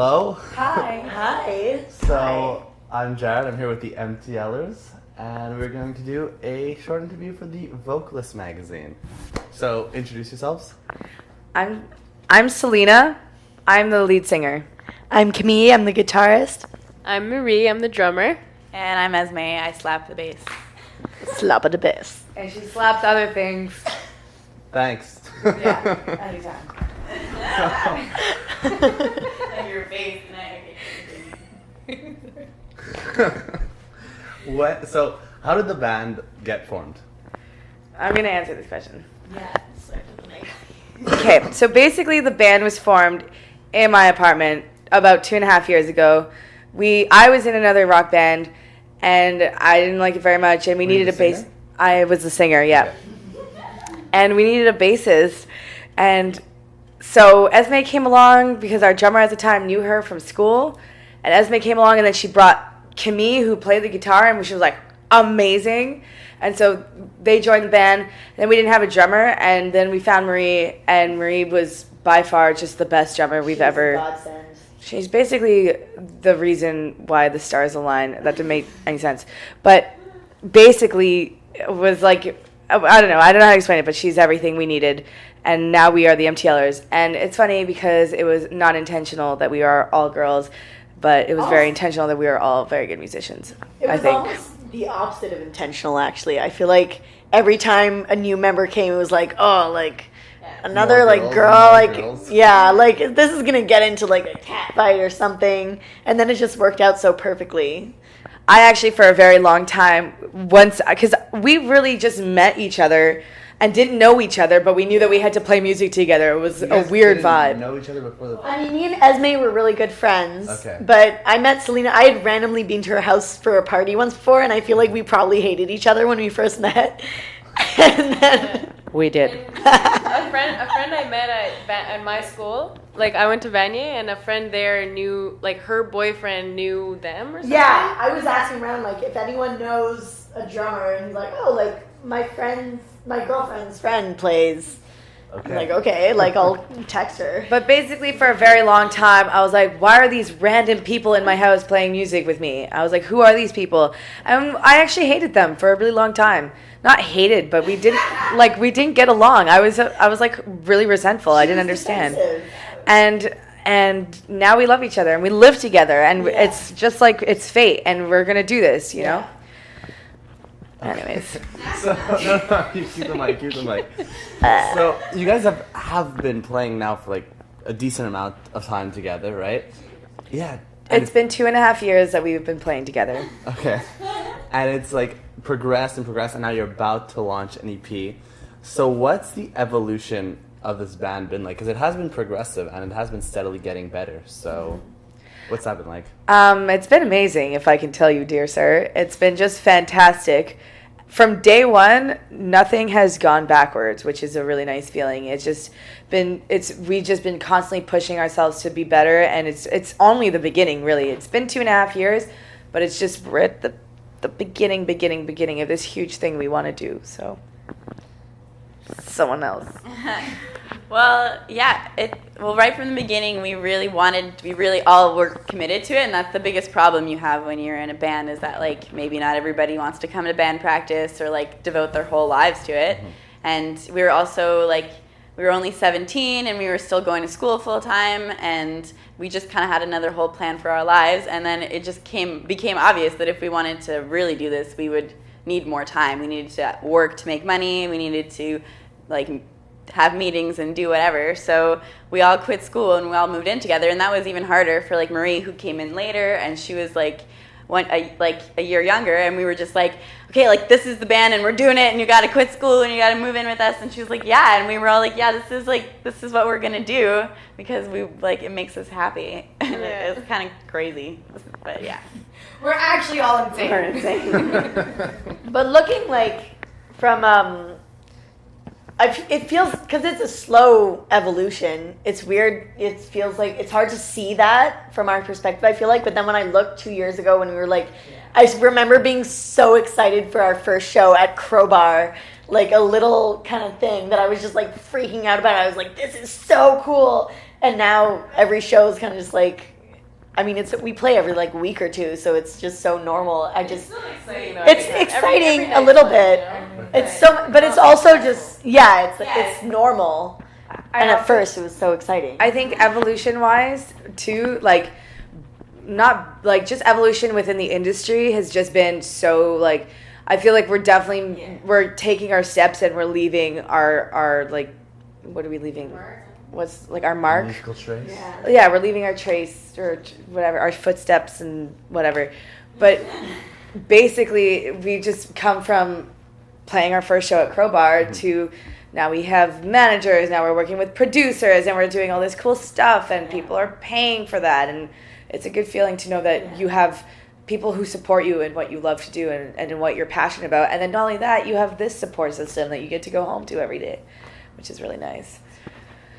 Hello. Hi. Hi. So I'm Jared. I'm here with The Empty Yellers, and we're going to do a short interview for the Vocalist magazine. So introduce yourselves. I'm Celina. I'm the lead singer. I'm Camille. I'm the guitarist. I'm Marie. I'm the drummer. And I'm Esme. I slap the bass. Slap of the bass. And she slaps other things. Thanks. Yeah, anytime. And your face What? So how did the band get formed? I'm going to answer this question. Yeah. Okay, so basically the band was formed in my apartment about 2.5 years ago. I was in another rock band, and I didn't like it very much, and we Were you needed a the bass. singer? I was the singer, yeah. Okay. And we needed a bassist, and so Esme came along because our drummer at the time knew her from school, and Esme came along, and then she brought Camille, who played the guitar, and she was like amazing. And so they joined the band. Then we didn't have a drummer, and then we found Marie, and Marie was by far just the best drummer we've ever. Godsend. She's basically the reason why the stars align. That didn't make any sense, but basically it was like I don't know how to explain it, but she's everything we needed. And now we are the Empty Yellers, and it's funny because it was not intentional that we are all girls, but it was very intentional that we are all very good musicians. It was I think. almost the opposite of intentional, actually. I feel like every time a new member came, it was like, oh, like another More like girls, girl, more like girls. yeah, like this is gonna get into like a cat fight or something, and then it just worked out so perfectly. I actually, for a very long time, because we really just met each other and didn't know each other, but we knew that we had to play music together. It was You a guys weird didn't vibe. know each other before the. I mean, me and Esme were really good friends. Okay. But I met Celina. I had randomly been to her house for a party once before, and I feel like we probably hated each other when we first met. And then We did. A friend I met at my school. Like I went to Vanier, and a friend there knew, like her boyfriend knew them or something. yeah, I was asking around like if anyone knows a drummer, and he's like, oh, like my girlfriend's friend plays. Okay. I'm like, okay, like I'll text her. But basically, for a very long time, I was like, why are these random people in my house playing music with me? I was like, who are these people? And I actually hated them for a really long time. Not hated, but we didn't get along. I was like really resentful. I didn't understand. Defensive. And now we love each other and we live together, and it's just like it's fate, and we're gonna do this, you know. Anyways, So no, you keep the mic. So you guys have been playing now for like a decent amount of time together, right? Yeah. And it's been 2.5 years that we've been playing together. Okay. And it's like progressed, and now you're about to launch an EP. So what's the evolution of this band been like? Because it has been progressive and it has been steadily getting better. So what's that been like? It's been amazing, if I can tell you, dear sir. It's been just fantastic. From day one, nothing has gone backwards, which is a really nice feeling. We've just been constantly pushing ourselves to be better, and it's only the beginning, really. It's been 2.5 years, but it's just we're at the beginning of this huge thing we want to do. So, someone else. Well, yeah. Right from the beginning, we really all were committed to it, and that's the biggest problem you have when you're in a band is that like maybe not everybody wants to come to band practice or like devote their whole lives to it. Mm-hmm. And we were also like we were only 17 and we were still going to school full time, and we just kind of had another whole plan for our lives. And then it just became obvious that if we wanted to really do this, we would need more time. We needed to work to make money. We needed to like have meetings and do whatever. So we all quit school and we all moved in together, and that was even harder for like Marie, who came in later, and she was like a year younger, and we were just like, okay, like this is the band and we're doing it, and you got to quit school and you got to move in with us. And she was like, yeah, and we were all like, yeah, this is what we're gonna do because we like it makes us happy. And it was kind of crazy, but yeah, We're actually all insane. We're insane. But looking like from it feels, because it's a slow evolution, it's weird. It feels like it's hard to see that from our perspective, I feel like. But then when I looked 2 years ago when we were like, I remember being so excited for our first show at Crowbar, like a little kind of thing that I was just like freaking out about. I was like, this is so cool. And now every show is kind of just like, I mean, we play every like week or two, so it's just so normal. It's still exciting. Though, It's exciting a little bit. It's but it's also just it's normal. And at first, it was so exciting. I think evolution-wise, too, like, not, like, just evolution within the industry has just been so, like, I feel like we're definitely, we're taking our steps and we're leaving our, like, what are we leaving? What's, like, our mark? Musical trace. Yeah, we're leaving our trace or whatever, our footsteps and whatever. But basically, we just come from playing our first show at Crowbar to... Now we have managers, now we're working with producers, and we're doing all this cool stuff, and people are paying for that. And it's a good feeling to know that you have people who support you in what you love to do and in what you're passionate about. And then not only that, you have this support system that you get to go home to every day, which is really nice.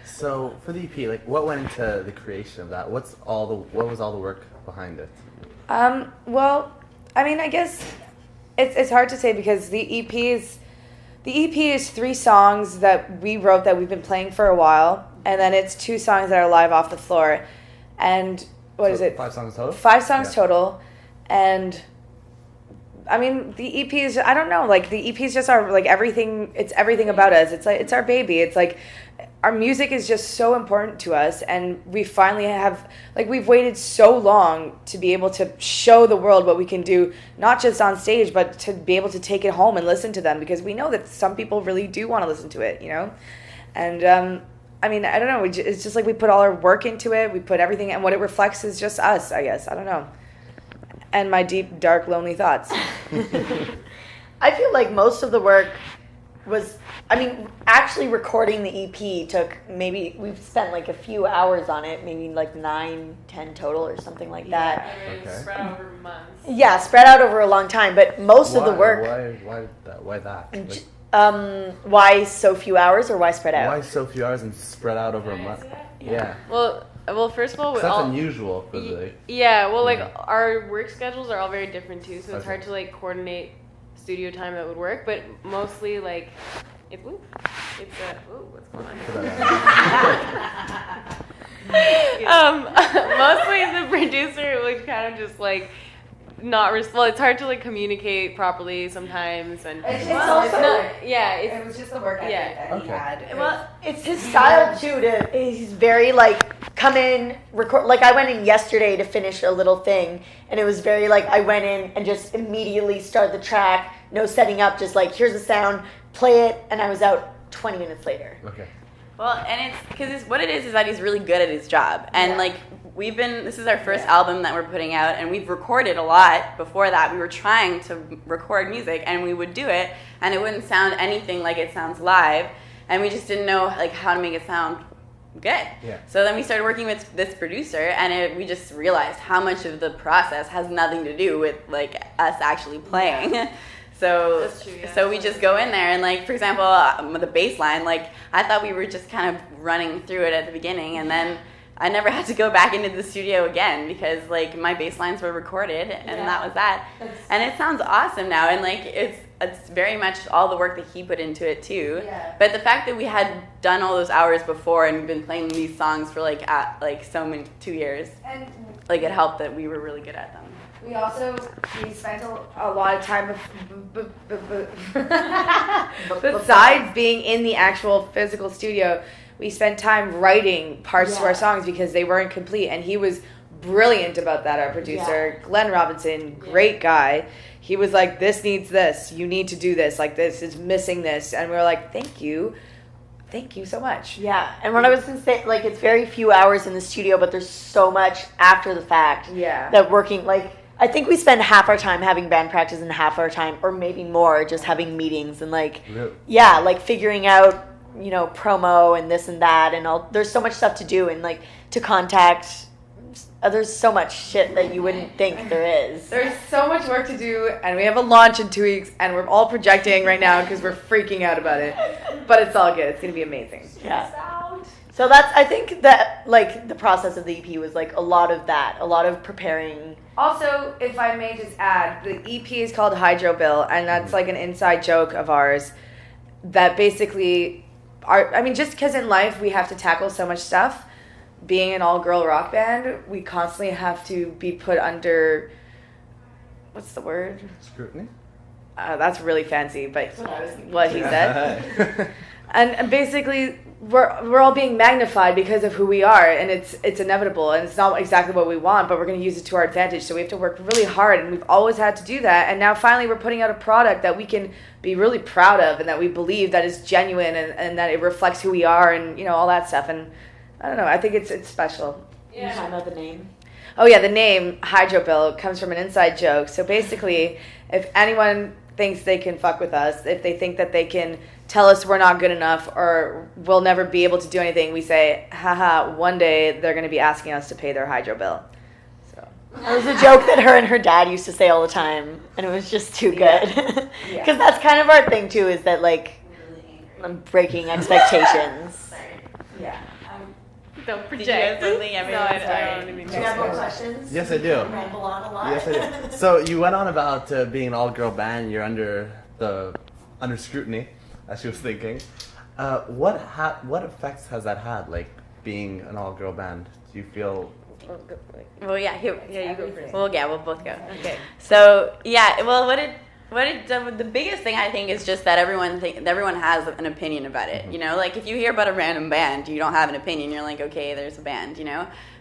So for the EP, like, what went into the creation of that? What was all the work behind it? Well, I mean, I guess it's hard to say because the EP is 3 songs that we wrote that we've been playing for a while, and then it's 2 songs that are live off the floor. And what is it? 5 songs total? 5 songs total. And I mean, the EP is, I don't know, like the EP is just our, like everything, it's everything about us. It's like, it's our baby. It's like, our music is just so important to us, and we finally have, like, we've waited so long to be able to show the world what we can do, not just on stage, but to be able to take it home and listen to them, because we know that some people really do want to listen to it, you know? And, I mean, I don't know, it's just like we put all our work into it, we put everything, and what it reflects is just us, I guess, I don't know. And my deep, dark, lonely thoughts. I feel like most of the work was, I mean, actually recording the EP took maybe, we've spent like a few hours on it, maybe like 9, 10 total or something like that. Okay. Spread out over months. Yeah, spread out over a long time, but most of the work. Why that? Like, Why so few hours or why spread out? why so few hours and spread out over a month? Yeah. Well, first of all, That's unusual for the... Yeah, well, like, our work schedules are all very different, too, so it's hard to, like, coordinate studio time that would work, but mostly, like, what's going on? Mostly the producer would kind of just, like, it's hard to, like, communicate properly sometimes, and It was just the work ethic that he had. Well, it's his style too. He's very like come in, record. Like I went in yesterday to finish a little thing, and it was very like I went in and just immediately start the track, no setting up, just like here's the sound, play it, and I was out 20 minutes later. Okay. Well, and it's because what it is that he's really good at his job. And like this is our first album that we're putting out, and we've recorded a lot before that. We were trying to record music, and we would do it, and it wouldn't sound anything like it sounds live, and we just didn't know like how to make it sound good. Yeah. So then we started working with this producer, and we just realized how much of the process has nothing to do with like us actually playing. Yeah. So, that's true, yeah. So we just go in there and, like, for example, the bass line, like, I thought we were just kind of running through it at the beginning, and then I never had to go back into the studio again because, like, my bass lines were recorded, and that was that. And it sounds awesome now, and, like, it's very much all the work that he put into it, too. Yeah. But the fact that we had done all those hours before and been playing these songs for, like, 2 years, and like, it helped that we were really good at them. We spent a lot of time besides being in the actual physical studio, we spent time writing parts to our songs because they weren't complete, and he was brilliant about that, our producer. Glenn Robinson, great guy. He was like, this needs this, you need to do this, like this is missing this, and we were like, thank you so much. Yeah, and what I was going to say, like, it's very few hours in the studio, but there's so much after the fact that working, like, I think we spend half our time having band practice and half our time, or maybe more, just having meetings and, like, like, figuring out, you know, promo and this and that, and all. There's so much stuff to do, and, like, to contact. There's so much shit that you wouldn't think there is. There's so much work to do, and we have a launch in 2 weeks, and we're all projecting right now because we're freaking out about it. But it's all good. It's going to be amazing. Yeah. So I think that, like, the process of the EP was, like, a lot of that, a lot of preparing. Also, if I may just add, the EP is called Hydro Bill, and that's, like, an inside joke of ours that basically, just because in life we have to tackle so much stuff, being an all-girl rock band, we constantly have to be put under, what's the word? Scrutiny? That's really fancy, but what he said. And basically, we're all being magnified because of who we are, and it's inevitable, and it's not exactly what we want, but we're going to use it to our advantage. So we have to work really hard, and we've always had to do that. And now finally, we're putting out a product that we can be really proud of, and that we believe that is genuine, and that it reflects who we are, and all that stuff. And I don't know, I think it's special. Can you talk about the name? Oh yeah, the name Hydro Bill comes from an inside joke. So basically, if anyone thinks they can fuck with us, if they think that they can tell us we're not good enough or we'll never be able to do anything, we say, haha, one day they're going to be asking us to pay their hydro bill. So it was a joke that her and her dad used to say all the time, and it was just too good. Because that's kind of our thing too, is that like breaking expectations. yeah. Don't project. Did you have something? No, I don't. Do you have more questions? Yes, I do. Ramble on a lot. Yes, I do. So you went on about being an all-girl band. You're under scrutiny, as she was thinking. What effects has that had? Like being an all-girl band. Do you feel? Well, yeah, you go first. Well, yeah, we'll both go. Okay. So, yeah, well, the biggest thing I think is just that everyone has an opinion about it, Like, if you hear about a random band, you don't have an opinion. You're like, okay, there's a band,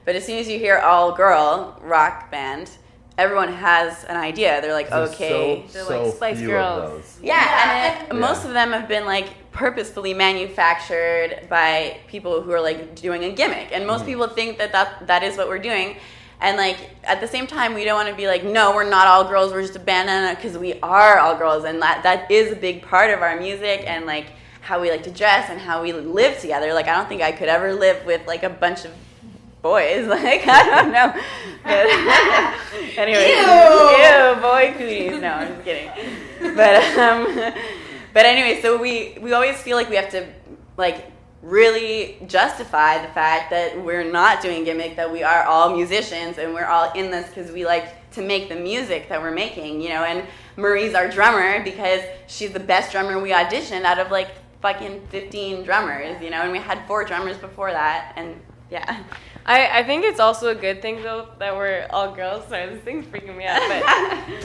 But as soon as you hear all-girl rock band, everyone has an idea. They're like, okay. They're like Spice Girls. Yeah, and most of them have been, like, purposefully manufactured by people who are, like, doing a gimmick. And most people think that is what we're doing. And, like, at the same time, we don't want to be like, no, we're not all girls, we're just a band, because we are all girls. And that is a big part of our music and, like, how we like to dress and how we live together. Like, I don't think I could ever live with, like, a bunch of boys. Like, I don't know. Anyway. Ew, boy cooties. No, I'm just kidding. But anyway, so we always feel like we have to, like, really justify the fact that we're not doing gimmick, that we are all musicians and we're all in this because we like to make the music that we're making, and Marie's our drummer because she's the best drummer we auditioned out of like fucking 15 drummers, and we had 4 drummers before that, and yeah. I think it's also a good thing though that we're all girls. Sorry, this thing's freaking me out,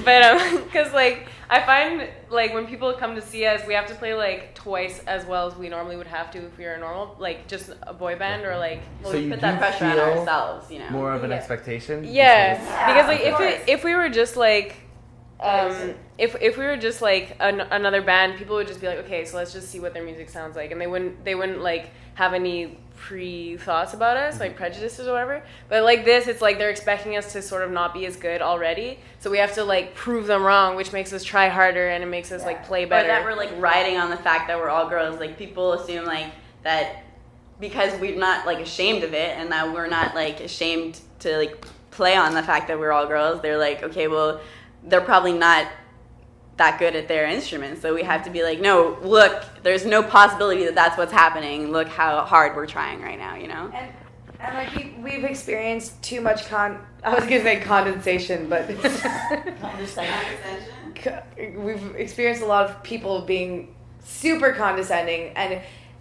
but because like I find like when people come to see us, we have to play like twice as well as we normally would have to if we were normal, like just a boy band or like. Well, so we put that pressure on ourselves, More of an expectation. Yeah, because like if we were just like. If we were just like another band, people would just be like, okay, so let's just see what their music sounds like, and they wouldn't like have any pre-thoughts about us, like prejudices or whatever. But like this, it's like they're expecting us to sort of not be as good already, so we have to like prove them wrong, which makes us try harder and it makes us like play better. Or that we're like riding on the fact that we're all girls. Like people assume like that because we're not like ashamed of it and that we're not like ashamed to like play on the fact that we're all girls. They're like, okay, well, they're probably not that good at their instruments, so we have to be like, no, look, there's no possibility that that's what's happening. Look how hard we're trying right now, And like we've experienced too much I was gonna say condensation, but we've experienced a lot of people being super condescending, and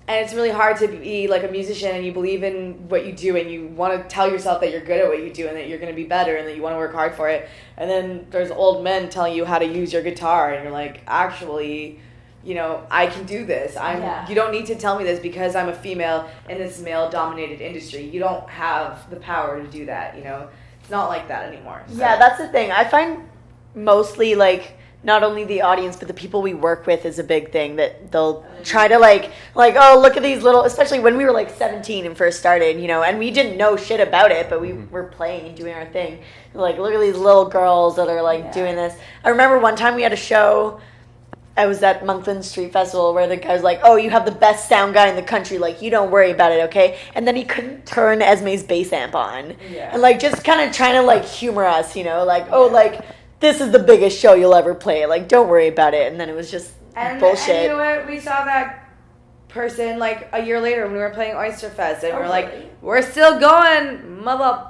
it's really hard to be like a musician and you believe in what you do and you want to tell yourself that you're good at what you do and that you're going to be better and that you want to work hard for it. And then there's old men telling you how to use your guitar and you're like, actually, I can do this. You don't need to tell me this because I'm a female in this male-dominated industry. You don't have the power to do that, It's not like that anymore. So. Yeah, that's the thing. I find mostly like not only the audience, but the people we work with is a big thing that they'll try to like, oh, look at these little, especially when we were like 17 and first started, and we didn't know shit about it, but we were playing and doing our thing. Like, look at these little girls that are like doing this. I remember one time we had a show, I was at Monkland Street Festival where the guy was like, oh, you have the best sound guy in the country, like, you don't worry about it, okay? And then he couldn't turn Esme's bass amp on. Yeah. And like, just kind of trying to like humor us, like, oh, like, this is the biggest show you'll ever play. Like, don't worry about it. And then it was just bullshit. And you know what? We saw that person, like, a year later when we were playing Oyster Fest. And we're like, we're still going, mother...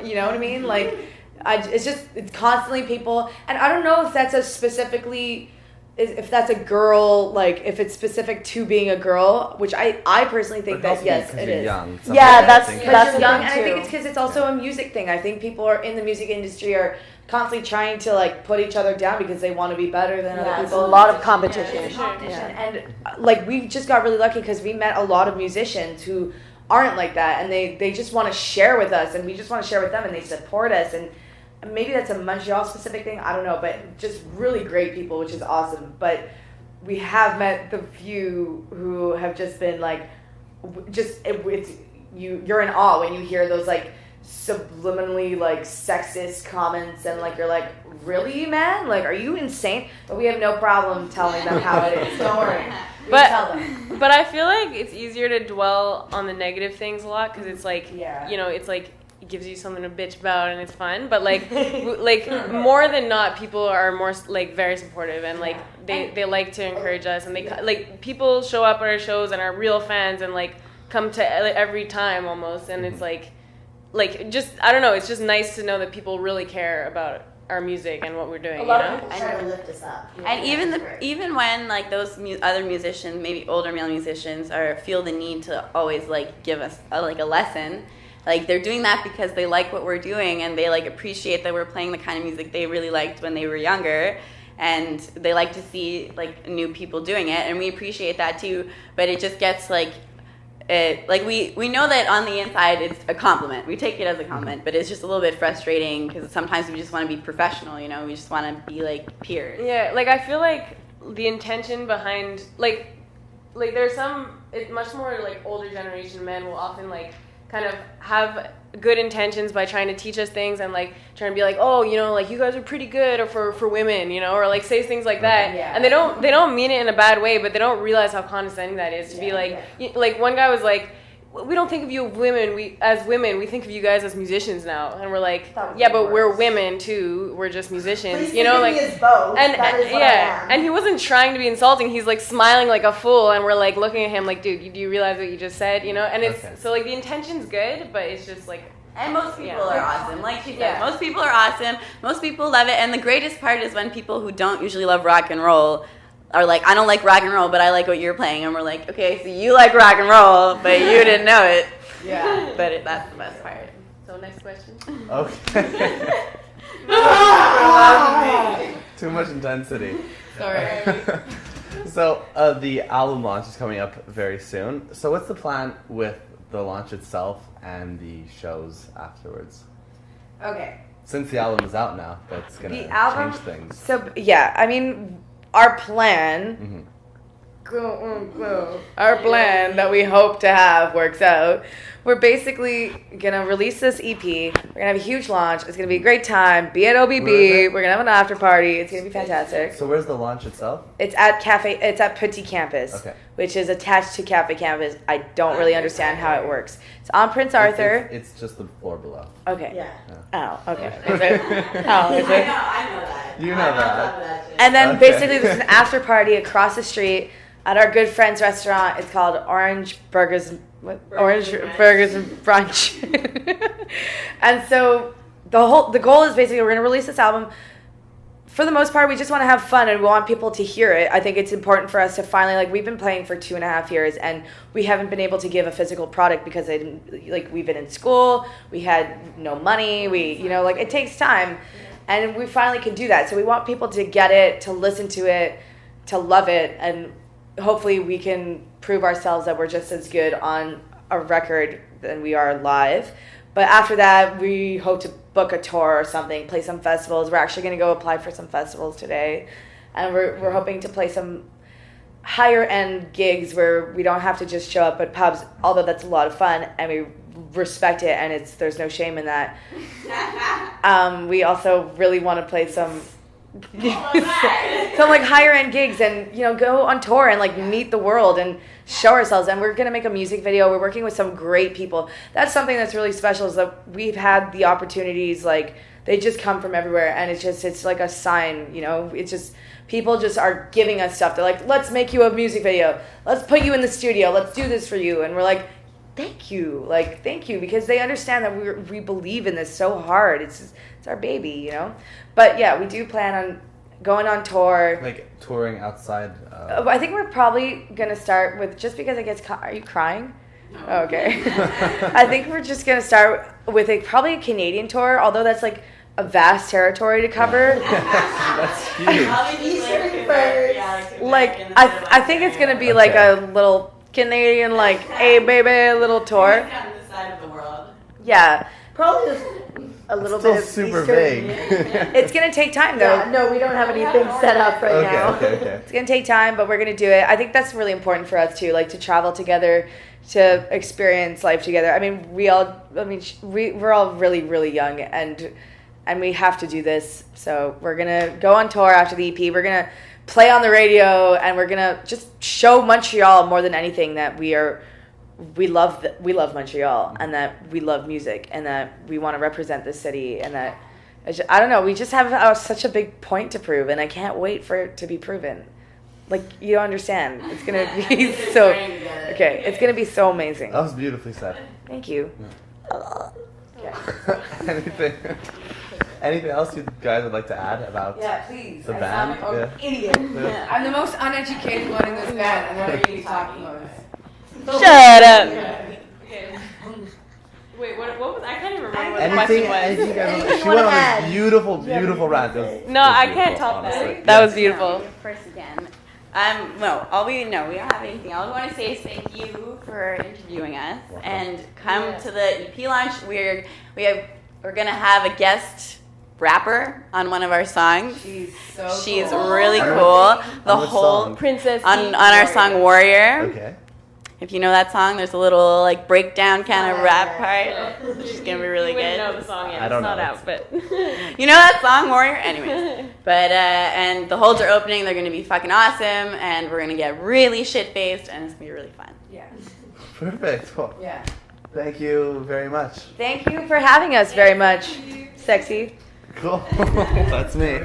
you know what I mean? Like, it's constantly people... And I don't know if that's a specifically... if that's a girl, like if it's specific to being a girl, which I personally think that yes, it is. Young. Yeah, that's That's young, the and thing, I think too. it's because it's also a music thing. I think people are in the music industry are constantly trying to like put each other down because they want to be better than other It's a people. lot of competition. Yeah, it's competition. And like we just got really lucky because we met a lot of musicians who aren't like that, and they just want to share with us, and we just want to share with them, and they support us. And maybe that's a Montreal specific thing, I don't know, but just really great people, which is awesome. But we have met the few who have just been like, you're in awe when you hear those like subliminally like sexist comments, and like you're like, really, man? Like, are you insane? But we have no problem telling them how it is. Don't worry. We tell them. But I feel like it's easier to dwell on the negative things a lot because it's like, Yeah. you know, it's like it gives you something to bitch about and it's fun. But like, like more than not, people are more like very supportive and like they like to encourage us, and they like people show up at our shows and are real fans and like come to every time almost, and it's like just I don't know, it's just nice to know that people really care about our music and what we're doing. A lot you know? of people try to lift us up. And even when like those other musicians, maybe older male musicians, feel the need to always like give us a lesson, like they're doing that because they like what we're doing and they like appreciate that we're playing the kind of music they really liked when they were younger, and they like to see like new people doing it, and we appreciate that too. But it just gets like. We know that on the inside it's a compliment. We take it as a compliment, but it's just a little bit frustrating because sometimes we just want to be professional, you know? We just want to be like peers. Yeah, like I feel like the intention behind like there's some much more like older generation men will often like kind of have good intentions by trying to teach us things and like trying to be like, oh, you know, like you guys are pretty good, or for women, you know, or like say things like that. Yeah. And they don't mean it in a bad way, but they don't realize how condescending that is to be like like one guy was like, we don't think of you as women, we think of you guys as musicians now. And we're like, yeah, but we're women too. We're just musicians, Please you know, think like of me as both. and That is what I yeah, am. and he wasn't trying to be insulting. He's like smiling like a fool, and we're like looking at him like, dude, do you realize what you just said? You know, and it's so like the intention's good, but it's just like. And most people are awesome. Like she said, Yeah. most people are awesome. Most people love it. And the greatest part is when people who don't usually love rock and roll are like, I don't like rock and roll, but I like what you're playing. And we're like, okay, so you like rock and roll, but you didn't know it. Yeah. But that's the best part. So next question. Okay. Too much intensity. Sorry. So the album launch is coming up very soon. So what's the plan with the launch itself and the shows afterwards? Okay. Since the album is out now, that's gonna The album. change things. So yeah, I mean, our plan. Mhm. Our plan that we hope to have works out. We're basically gonna release this EP. We're gonna have a huge launch. It's gonna be a great time. Be at OBB. Where is it? We're gonna have an after party. It's gonna be fantastic. So where's the launch itself? It's at Cafe. It's at Petit Campus, Okay. which is attached to Cafe Campus. I don't really understand how it works. It's on Prince Arthur. It's just the floor below. Okay. Yeah. Oh, okay. Is it? Oh, is it? I know that. You know that. And then Okay. basically there's an after party across the street at our good friend's restaurant. It's called Orange Burgers and Brunch. And so the goal is basically we're going to release this album. For the most part, we just want to have fun and we want people to hear it. I think it's important for us to finally, like, we've been playing for 2.5 years and we haven't been able to give a physical product because we've been in school, we had no money, it takes time. And we finally can do that. So we want people to get it, to listen to it, to love it, and hopefully we can prove ourselves that we're just as good on a record than we are live. But after that, we hope to book a tour or something, play some festivals. We're actually going to go apply for some festivals today. And we're hoping to play some higher end gigs where we don't have to just show up at pubs, although that's a lot of fun and we respect it and there's no shame in that. We also really want to play some like higher end gigs and go on tour and like meet the world and show ourselves. And we're gonna make a music video. We're working with some great people. That's something that's really special, is that we've had the opportunities, like they just come from everywhere, and it's like a sign, it's just people just are giving us stuff. They're like, let's make you a music video, let's put you in the studio, let's do this for you. And we're like, thank you, because they understand that we believe in this so hard. It's our baby, But yeah, we do plan on going on tour. Like touring outside. I think we're probably gonna start with, just because it gets. Are you crying? No. Oh, okay. I think we're just gonna start with probably a Canadian tour, although that's like a vast territory to cover. That's huge. Like I think it's gonna be like a little Canadian, like, hey baby, little tour. On this side of the world. Yeah. Probably just a little Still bit of super Eastern. vague. It's gonna take time though. Yeah, no, we don't have anything set up right now. Okay. It's gonna take time, but we're gonna do it. I think that's really important for us too, like to travel together, to experience life together. I mean, we're all really, really young, and we have to do this. So we're gonna go on tour after the EP. We're gonna play on the radio, and we're gonna just show Montreal more than anything that we love Montreal, and that we love music, and that we want to represent this city, and that I don't know, we just have such a big point to prove, and I can't wait for it to be proven. Like, you don't understand. It's gonna be so okay. It's gonna be so amazing. That was beautifully said. Thank you. Anything else you guys would like to add about Yeah, please. the I band? sound like an idiot. I'm the most uneducated one in this band, and what are you talking about? Shut up. Wait, what was? I can't even remember what the question was. Anything you guys? Anything She you went wanna on add? this beautiful rant. It was- No, it was I can't beautiful, top honestly. that. That was No, beautiful. you're first again. No, we don't have anything. All we want to say is thank you for interviewing us, and come to the EP launch. We're gonna have a guest rapper on one of our songs. She's so She's cool. really On cool. The which whole song? Princess on our song Warrior. Okay. If you know that song, there's a little like breakdown kind of rap part. It's gonna be really You wouldn't know good. the song yet. I don't It's not know. out, but You know that song Warrior? Anyways. But and the holds are opening, they're gonna be fucking awesome, and we're gonna get really shit faced, and it's gonna be really fun. Yeah. Perfect. Well, Yeah. thank you very much. Thank you for having us very much. Sexy. Cool. That's me.